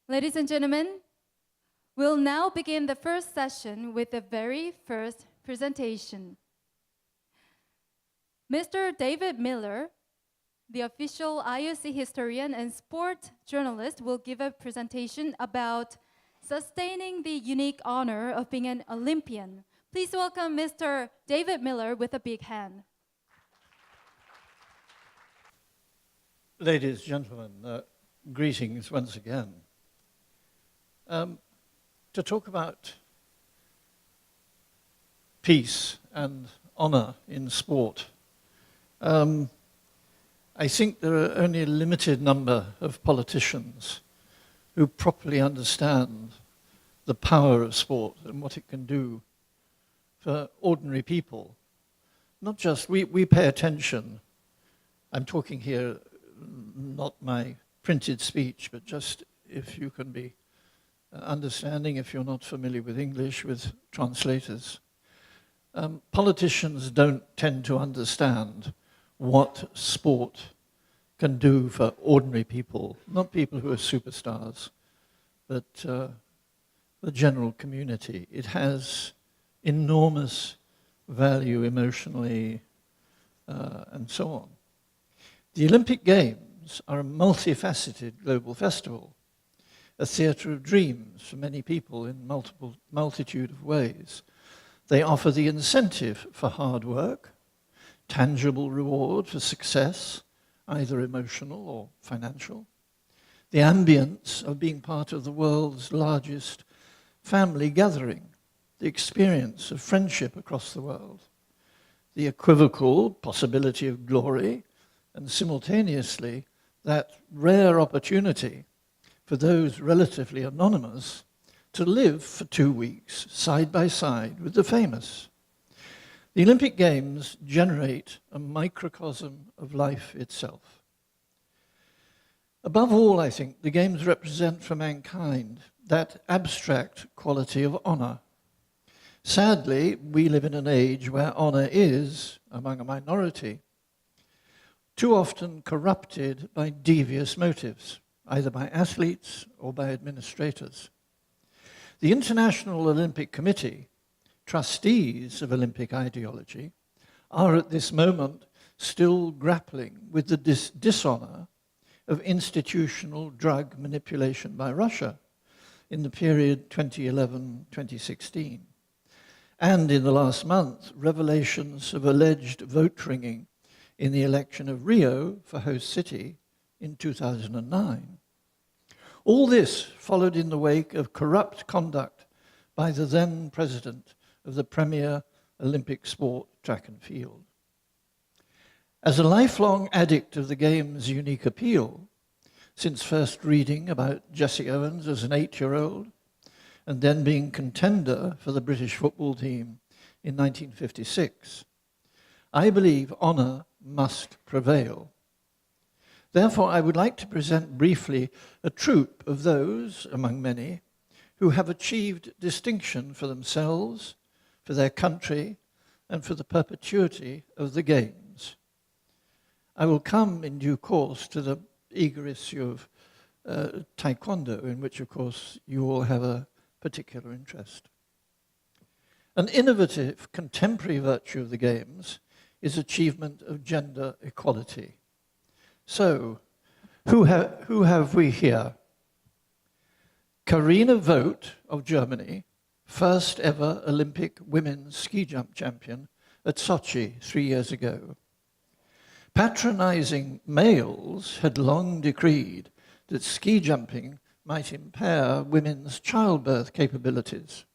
Ladies and gentlemen, we'll now begin the first session with the very first presentation. Mr. David Miller, the official IOC historian and sport journalist, will give a presentation about sustaining the unique honor of being an Olympian. Please welcome Mr. David Miller with a big hand. Ladies and gentlemen, greetings once again. To talk about peace and honor in sport, I think there are only a limited number of politicians who properly understand the power of sport and what it can do for ordinary people. Not just, we pay attention, I'm talking here not my printed speech, but just if you can be understanding, if you're not familiar with English, with translators. Politicians don't tend to understand what sport can do for ordinary people, not people who are superstars, but the general community. It has enormous value emotionally and so on. The Olympic Games are a multifaceted global festival, a theatre of dreams for many people in multitude of ways. They offer the incentive for hard work, tangible reward for success, either emotional or financial, the ambience of being part of the world's largest family gathering, the experience of friendship across the world, the equivocal possibility of glory, and simultaneously that rare opportunity for those relatively anonymous to live for 2 weeks side by side with the famous. The Olympic Games generate a microcosm of life itself. Above all, I think, the Games represent for mankind that abstract quality of honor. Sadly, we live in an age where honor is, among a minority, too often corrupted by devious motives, either by athletes or by administrators. The International Olympic Committee, trustees of Olympic ideology, are at this moment still grappling with the dishonor of institutional drug manipulation by Russia in the period 2011-2016. And in the last month, revelations of alleged vote ringing in the election of Rio for host city in 2009. All this followed in the wake of corrupt conduct by the then president of the premier Olympic sport, track and field. As a lifelong addict of the game's unique appeal, since first reading about Jesse Owens as an 8-year-old, and then being contender for the British football team in 1956, I believe honor must prevail. Therefore, I would like to present briefly a troupe of those, among many, who have achieved distinction for themselves, for their country, and for the perpetuity of the Games. I will come in due course to the eager issue of Taekwondo, in which, of course, you all have a particular interest. An innovative contemporary virtue of the Games is achievement of gender equality. So, who have we here? Carina Vogt of Germany, first ever Olympic women's ski jump champion at Sochi 3 years ago. Patronizing males had long decreed that ski jumping might impair women's childbirth capabilities.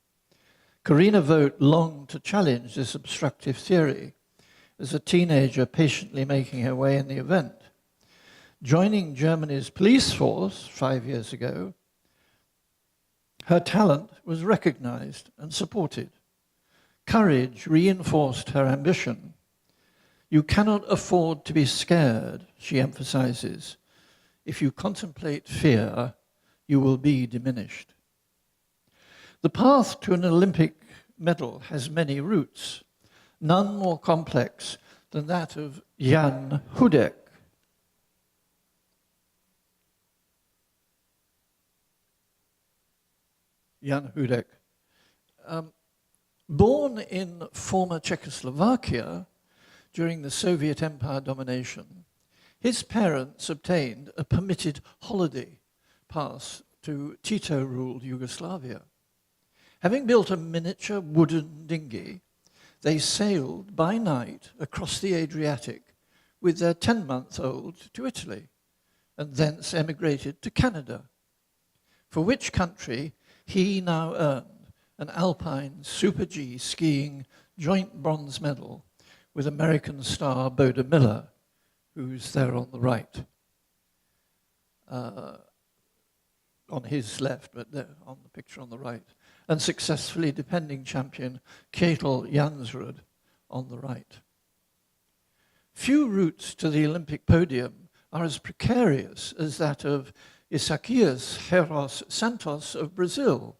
Carina Vogt longed to challenge this obstructive theory as a teenager patiently making her way in the event. Joining Germany's police force 5 years ago, her talent was recognized and supported. Courage reinforced her ambition. You cannot afford to be scared, she emphasizes. If you contemplate fear, you will be diminished. The path to an Olympic medal has many routes, none more complex than that of Jan Hudek. Jan Hudek. Born in former Czechoslovakia during the Soviet Empire domination, his parents obtained a permitted holiday pass to Tito-ruled Yugoslavia. Having built a miniature wooden dinghy, they sailed by night across the Adriatic with their 10-month-old to Italy, and thence emigrated to Canada, for which country he now earned an Alpine Super G skiing joint bronze medal with American star Boda Miller, who's there on the right. On his left, but there on the picture on the right, and successfully defending champion Kjetil Jansrud on the right. Few routes to the Olympic podium are as precarious as that of Isaquias Heros Santos of Brazil,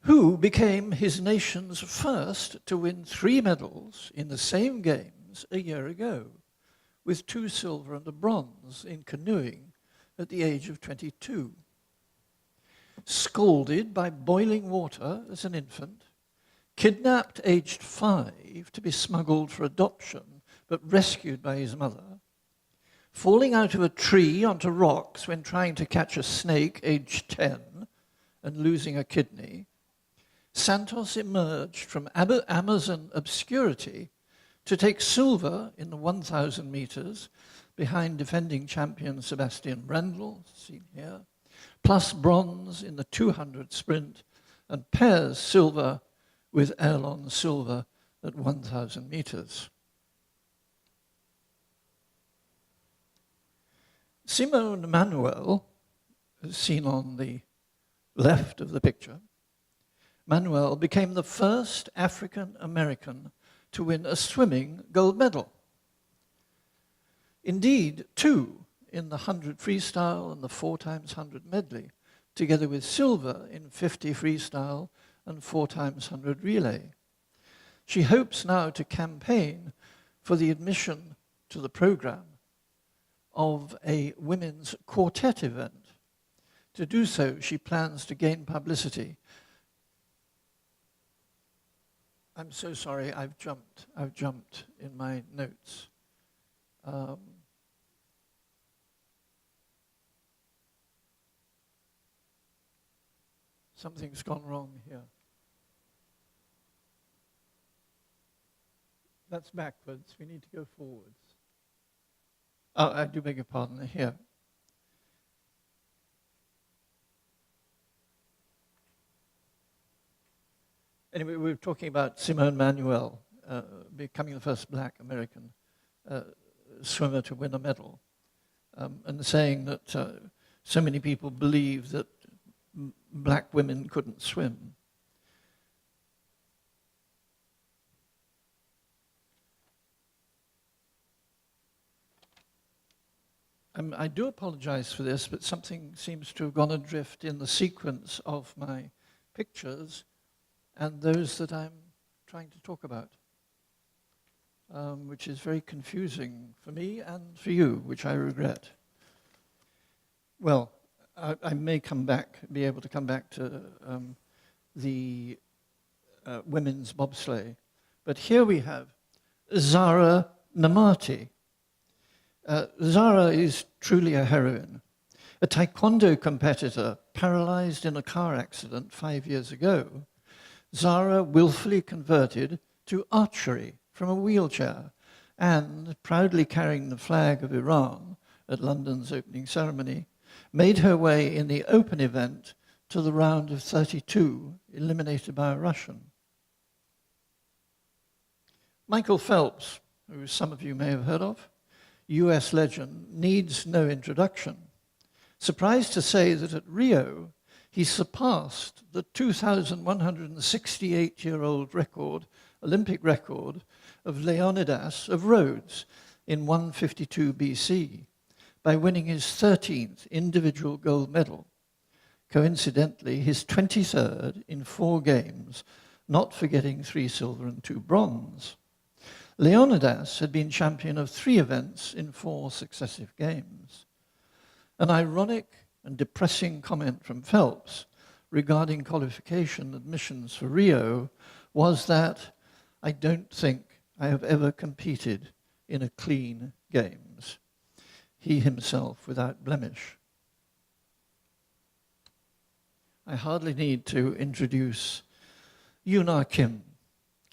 who became his nation's first to win 3 medals in the same games a year ago, with 2 silver and a bronze in canoeing at the age of 22. Scalded by boiling water as an infant, kidnapped aged 5 to be smuggled for adoption, but rescued by his mother, falling out of a tree onto rocks when trying to catch a snake aged 10 and losing a kidney, Santos emerged from Amazon obscurity to take silver in the 1,000 meters behind defending champion Sebastian Brendel, seen here, plus bronze in the 200 sprint, and pairs silver with Erlon Silva at 1,000 meters. Simone Manuel, seen on the left of the picture, Manuel became the first African American to win a swimming gold medal. Indeed, 2 in the 100 freestyle and the 4x100 medley, together with silver in 50 freestyle and 4x100 relay. She hopes now to campaign for the admission to the program of a women's quartet event. To do so, she plans to gain publicity. I'm so sorry, I've jumped in my notes. Something's gone wrong here. That's backwards. We need to go forwards. Oh, I do beg your pardon. Here. Anyway, we were talking about Simone Manuel becoming the first black American swimmer to win a medal, and saying that so many people believe that black women couldn't swim. I do apologize for this, but something seems to have gone adrift in the sequence of my pictures and those that I'm trying to talk about, which is very confusing for me and for you, which I regret. Well, I may be able to come back to the women's bobsleigh, but here we have Zara Namati. Zara is truly a heroine. A taekwondo competitor paralyzed in a car accident 5 years ago, Zara willfully converted to archery from a wheelchair and, proudly carrying the flag of Iran at London's opening ceremony, made her way in the open event to the round of 32, eliminated by a Russian. Michael Phelps, who some of you may have heard of, US legend, needs no introduction. Surprised to say that at Rio, he surpassed the 2,168-year-old record, Olympic record, of Leonidas of Rhodes in 152 BC by winning his 13th individual gold medal. Coincidentally, his 23rd in 4 games, not forgetting 3 silver and 2 bronze. Leonidas had been champion of 3 events in 4 successive games. An ironic and depressing comment from Phelps regarding qualification admissions for Rio was that I don't think I have ever competed in a clean games. He himself without blemish. I hardly need to introduce Yuna Kim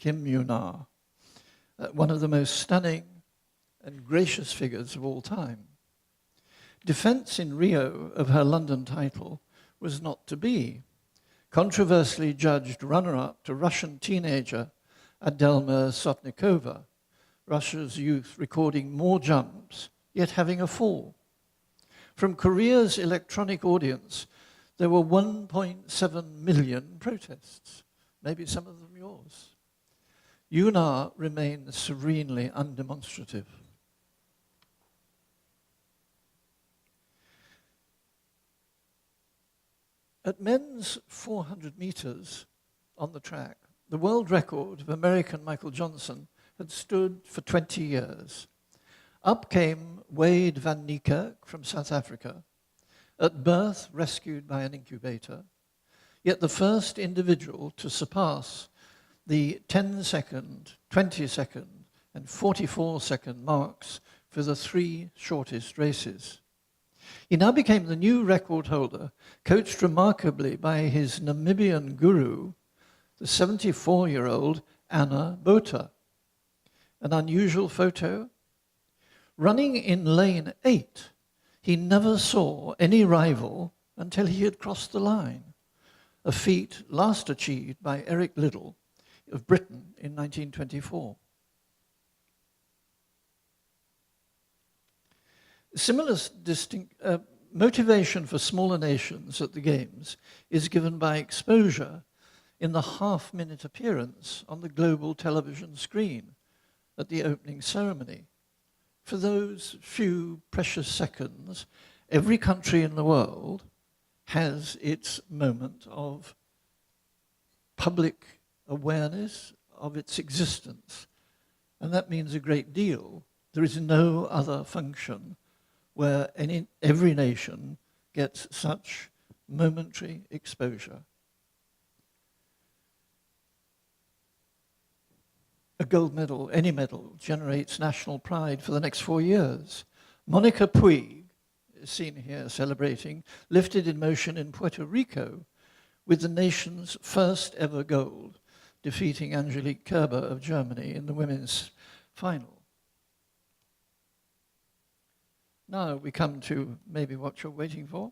Yuna, one of the most stunning and gracious figures of all time. Defense in Rio of her London title was not to be. Controversially judged runner-up to Russian teenager Adelma Sotnikova, Russia's youth recording more jumps, yet having a fall. From Korea's electronic audience, there were 1.7 million protests, maybe some of them yours. Yuna remained serenely undemonstrative. At men's 400 meters on the track, the world record of American Michael Johnson had stood for 20 years. Up came Wade van Niekerk from South Africa, at birth rescued by an incubator, yet the first individual to surpass the 10-second, 20-second, and 44-second marks for the three shortest races. He now became the new record holder, coached remarkably by his Namibian guru, the 74-year-old Anna Botha. An unusual photo. Running in lane 8, he never saw any rival until he had crossed the line, a feat last achieved by Eric Liddell of Britain in 1924. Similar motivation for smaller nations at the Games is given by exposure in the half-minute appearance on the global television screen at the opening ceremony. For those few precious seconds, every country in the world has its moment of public awareness of its existence, and that means a great deal. There is no other function where every nation gets such momentary exposure. A gold medal, any medal, generates national pride for the next 4 years. Monica Puig, seen here celebrating, lifted in motion in Puerto Rico with the nation's first ever gold, defeating Angelique Kerber of Germany in the women's final. Now we come to maybe what you're waiting for.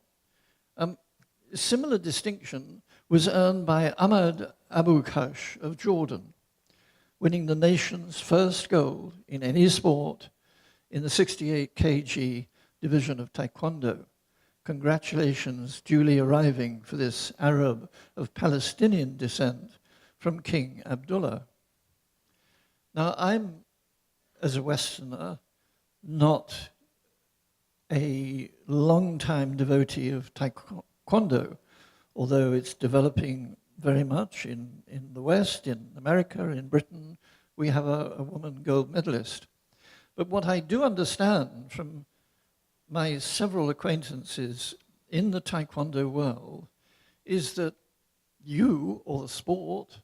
Similar distinction was earned by Ahmad Abu Khash of Jordan, winning the nation's first gold in any sport in the 68 kg division of Taekwondo. Congratulations duly arriving for this Arab of Palestinian descent from King Abdullah. Now, I'm, as a Westerner, not a long-time devotee of Taekwondo, although it's developing very much in the West, in America, in Britain. We have a woman gold medalist. But what I do understand from my several acquaintances in the Taekwondo world is that you, or the sport,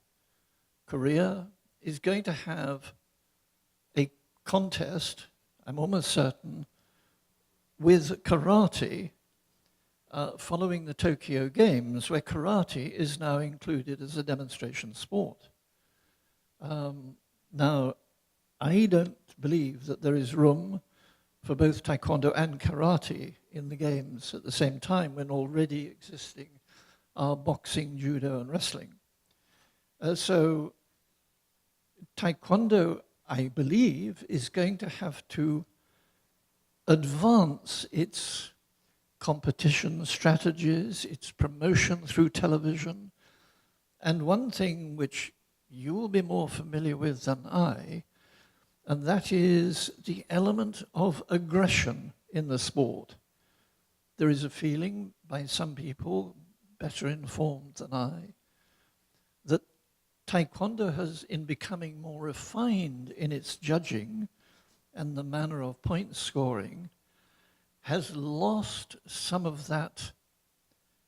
Korea, is going to have a contest, I'm almost certain, with karate following the Tokyo Games, where karate is now included as a demonstration sport. Now, I don't believe that there is room for both Taekwondo and karate in the Games at the same time, when already existing are boxing, judo, and wrestling. So Taekwondo, I believe, is going to have to advance its competition strategies, its promotion through television. And one thing which you will be more familiar with than I, and that is the element of aggression in the sport. There is a feeling by some people, better informed than I, that Taekwondo has, in becoming more refined in its judging and the manner of point scoring, has lost some of that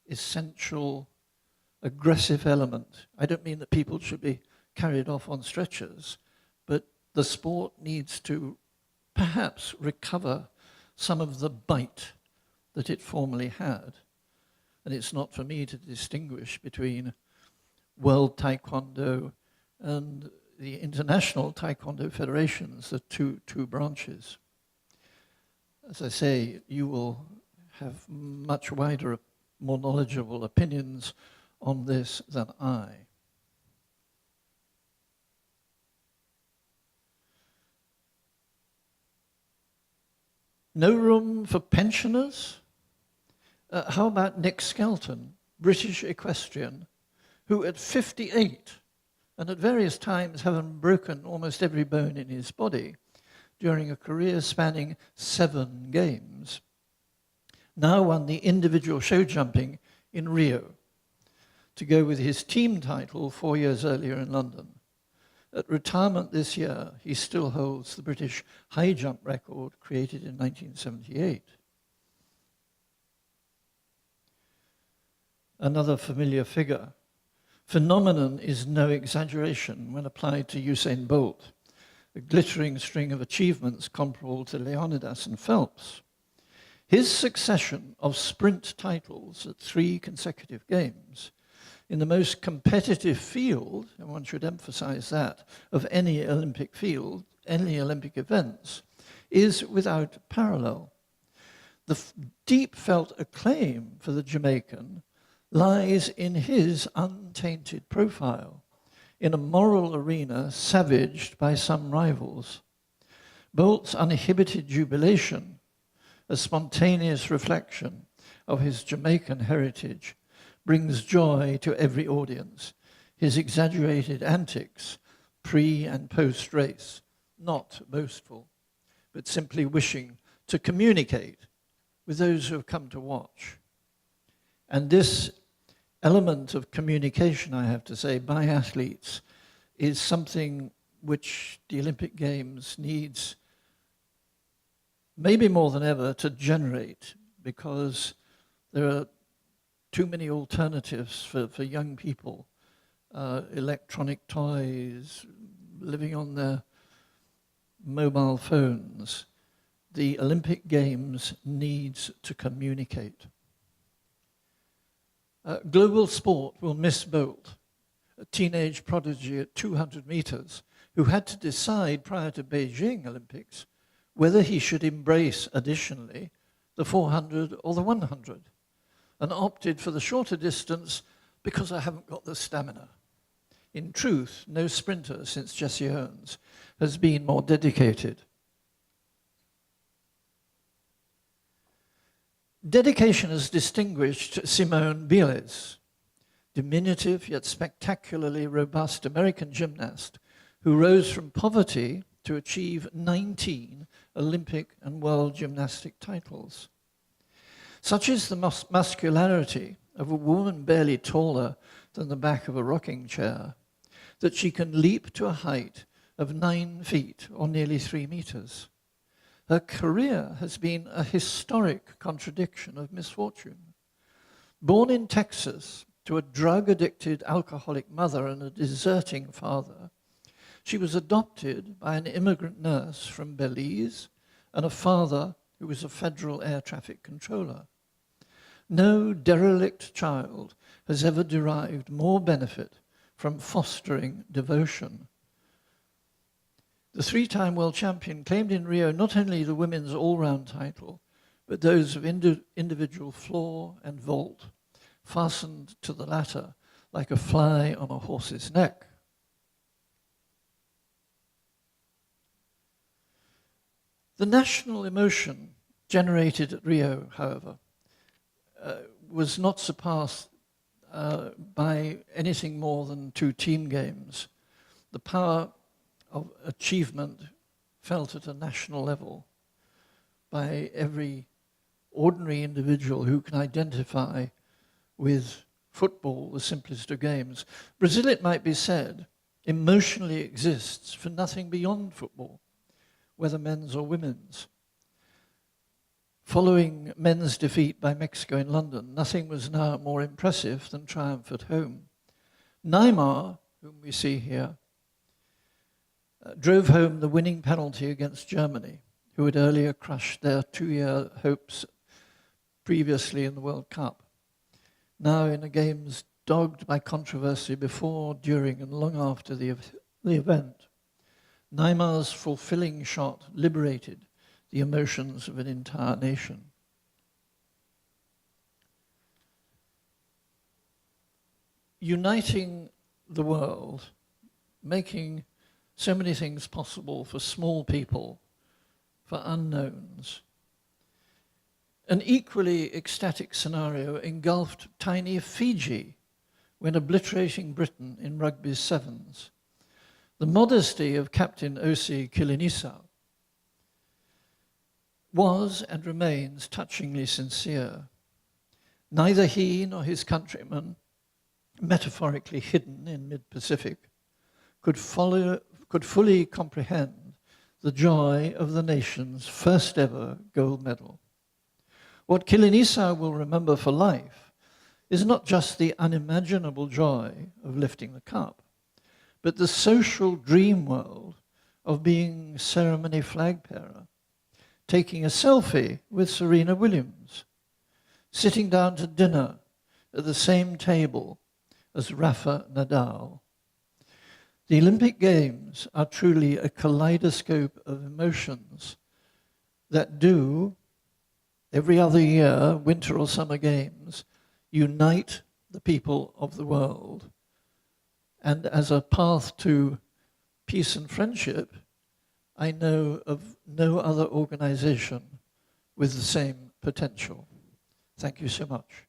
essential aggressive element. I don't mean that people should be carried off on stretchers, but the sport needs to perhaps recover some of the bite that it formerly had. And it's not for me to distinguish between World Taekwondo and the International Taekwondo Federations, the two branches. As I say, you will have much wider, more knowledgeable opinions on this than I. No room for pensioners? How about Nick Skelton, British equestrian, who at 58, and at various times having broken almost every bone in his body during a career spanning 7 games, now won the individual show jumping in Rio to go with his team title 4 years earlier in London. At retirement this year, he still holds the British high jump record created in 1978. Another familiar figure. Phenomenon is no exaggeration when applied to Usain Bolt, a glittering string of achievements comparable to Leonidas and Phelps. His succession of sprint titles at 3 consecutive games in the most competitive field, and one should emphasize that, of any Olympic field, any Olympic events, is without parallel. The deep felt acclaim for the Jamaican lies in his untainted profile, in a moral arena savaged by some rivals. Bolt's uninhibited jubilation, a spontaneous reflection of his Jamaican heritage, brings joy to every audience. His exaggerated antics, pre and post-race, not boastful, but simply wishing to communicate with those who have come to watch. And this element of communication, I have to say, by athletes is something which the Olympic Games needs, maybe more than ever, to generate, because there are too many alternatives for young people. Electronic toys, living on their mobile phones. The Olympic Games needs to communicate. Global sport will miss Bolt, a teenage prodigy at 200 meters, who had to decide prior to Beijing Olympics whether he should embrace additionally the 400 or the 100, and opted for the shorter distance because I haven't got the stamina. In truth, no sprinter since Jesse Owens has been more dedicated. Dedication has distinguished Simone Biles, diminutive yet spectacularly robust American gymnast who rose from poverty to achieve 19 Olympic and world gymnastic titles. Such is the muscularity of a woman barely taller than the back of a rocking chair, that she can leap to a height of 9 feet or nearly 3 meters. Her career has been a historic contradiction of misfortune. Born in Texas to a drug-addicted alcoholic mother and a deserting father, she was adopted by an immigrant nurse from Belize and a father who was a federal air traffic controller. No derelict child has ever derived more benefit from fostering devotion. The 3-time world champion claimed in Rio not only the women's all-round title, but those of individual floor and vault, fastened to the latter like a fly on a horse's neck. The national emotion generated at Rio, however, was not surpassed by anything more than 2 team games. The power of achievement felt at a national level by every ordinary individual who can identify with football, the simplest of games. Brazil, it might be said, emotionally exists for nothing beyond football, whether men's or women's. Following men's defeat by Mexico in London, nothing was now more impressive than triumph at home. Neymar, whom we see here, drove home the winning penalty against Germany, who had earlier crushed their 2-year hopes previously in the World Cup. Now in a games dogged by controversy before, during and long after the event, Neymar's fulfilling shot liberated the emotions of an entire nation. Uniting the world, making so many things possible for small people, for unknowns. An equally ecstatic scenario engulfed tiny Fiji when obliterating Britain in rugby's sevens. The modesty of Captain O.C. Kilinisa was and remains touchingly sincere. Neither he nor his countrymen, metaphorically hidden in mid-Pacific, could fully comprehend the joy of the nation's first ever gold medal. What Kilinisa will remember for life is not just the unimaginable joy of lifting the cup, but the social dream world of being ceremony flag bearer, taking a selfie with Serena Williams, sitting down to dinner at the same table as Rafa Nadal. The Olympic Games are truly a kaleidoscope of emotions that do, every other year, winter or summer games, unite the people of the world. And as a path to peace and friendship, I know of no other organization with the same potential. Thank you so much.